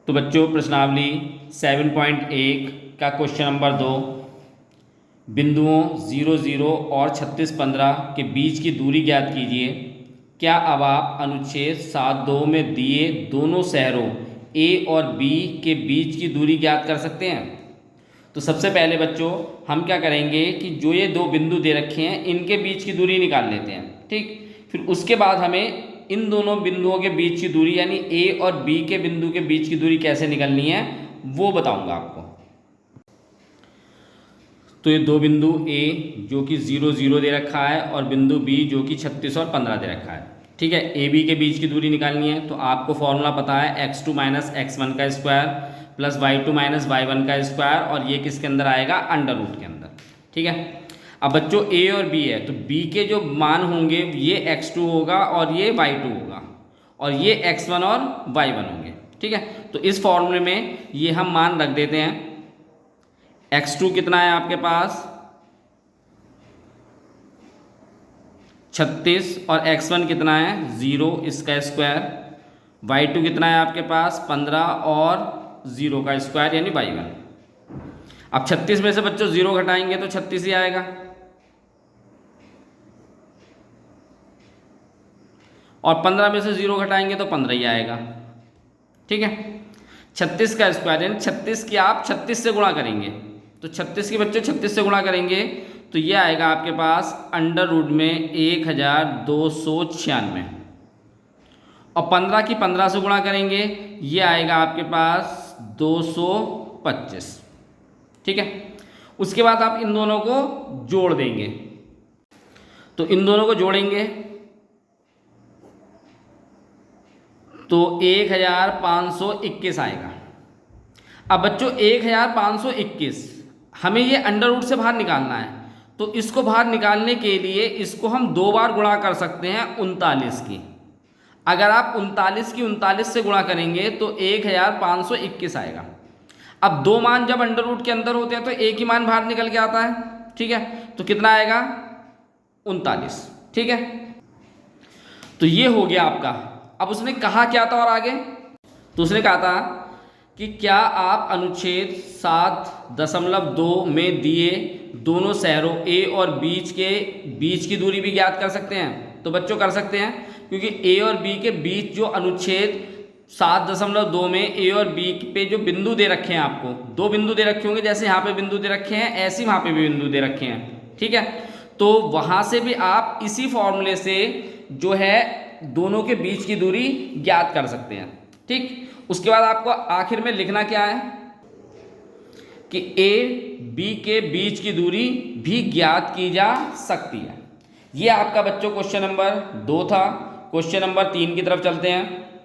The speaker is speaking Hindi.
तो बच्चों प्रश्नावली 7.1 का क्वेश्चन नंबर 2, बिंदुओं 0, 0 और 36, 15 के बीच की दूरी ज्ञात कीजिए। क्या अब आप अनुच्छेद 7.2 में दिए दोनों शहरों ए और बी के बीच की दूरी ज्ञात कर सकते हैं? तो सबसे पहले बच्चों हम क्या करेंगे कि जो ये दो बिंदु दे रखे हैं इनके बीच की दूरी निकाल लेते हैं, ठीक। फिर उसके बाद हमें इन दोनों बिंदुओं के बीच की दूरी यानी ए और बी के बिंदु के बीच की दूरी कैसे निकलनी है वो बताऊंगा आपको। तो ये दो बिंदु ए जो कि 0, 0 दे रखा है और बिंदु बी जो कि 36 और 15 दे रखा है, ठीक है। ए बी के बीच की दूरी निकालनी है तो आपको फॉर्मूला पता है x2 माइनस x1 का square plus y2 minus y1 का स्क्वायर, और ये किसके अंदर आएगा? अंडर रूट के अंदर, ठीक है। अब बच्चों ए और बी है तो बी के जो मान होंगे ये x2 होगा और ये y2 होगा और ये x1 और y1 होंगे, ठीक है। तो इस फॉर्मूले में ये हम मान रख देते हैं। x2 कितना है आपके पास? 36 और x1 कितना है? 0, इसका स्क्वायर। y2 कितना है आपके पास? 15 और 0 का स्क्वायर यानी y1। अब 36 में से बच्चों 0 घटाएंगे तो 36 ही आएगा, और 15 में से 0 घटाएंगे तो 15 ही आएगा, ठीक है। 36 का स्क्वायर यानी 36 की आप 36 से गुणा करेंगे तो 36 के बच्चे 36 से गुणा करेंगे तो ये आएगा आपके पास अंडर रूट में 1296, और 15 की 15 से गुणा करेंगे ये आएगा आपके पास 225, ठीक है। उसके बाद आप इन दोनों को जोड़ देंगे, तो इन दोनों को जोड़ेंगे तो 1521 आएगा। अब बच्चों 1521 हमें ये अंडर रूट से बाहर निकालना है, तो इसको बाहर निकालने के लिए इसको हम 2 बार गुणा कर सकते हैं 39 की। अगर आप 39 की 39 से गुणा करेंगे तो 1521 आएगा। अब दो मान जब अंडर रूट के अंदर होते हैं तो एक ही मान बाहर निकल के आता है, ठीक है। तो कितना आएगा? 39, ठीक है। तो ये हो गया आपका। अब उसने कहा क्या था और आगे? तो उसने कहा था कि क्या आप अनुच्छेद 7.2 में दिए दोनों शहरों ए और बीच की दूरी भी ज्ञात कर सकते हैं? तो बच्चों कर सकते हैं, क्योंकि ए और बी के बीच जो अनुच्छेद 7.2 में ए और बी पे जो बिंदु दे रखे हैं, आपको दो बिंदु दे रखे होंगे, जैसे यहाँ पे बिंदु दे रखे हैं ऐसे वहाँ पे भी बिंदु दे रखे हैं, ठीक है। तो वहाँ से भी आप इसी फॉर्मूले से जो है दोनों के बीच की दूरी ज्ञात कर सकते हैं, ठीक। उसके बाद आपको आखिर में लिखना क्या है कि ए बी के बीच की दूरी भी ज्ञात की जा सकती है। ये आपका बच्चों क्वेश्चन नंबर 2 था। क्वेश्चन नंबर 3 की तरफ चलते हैं।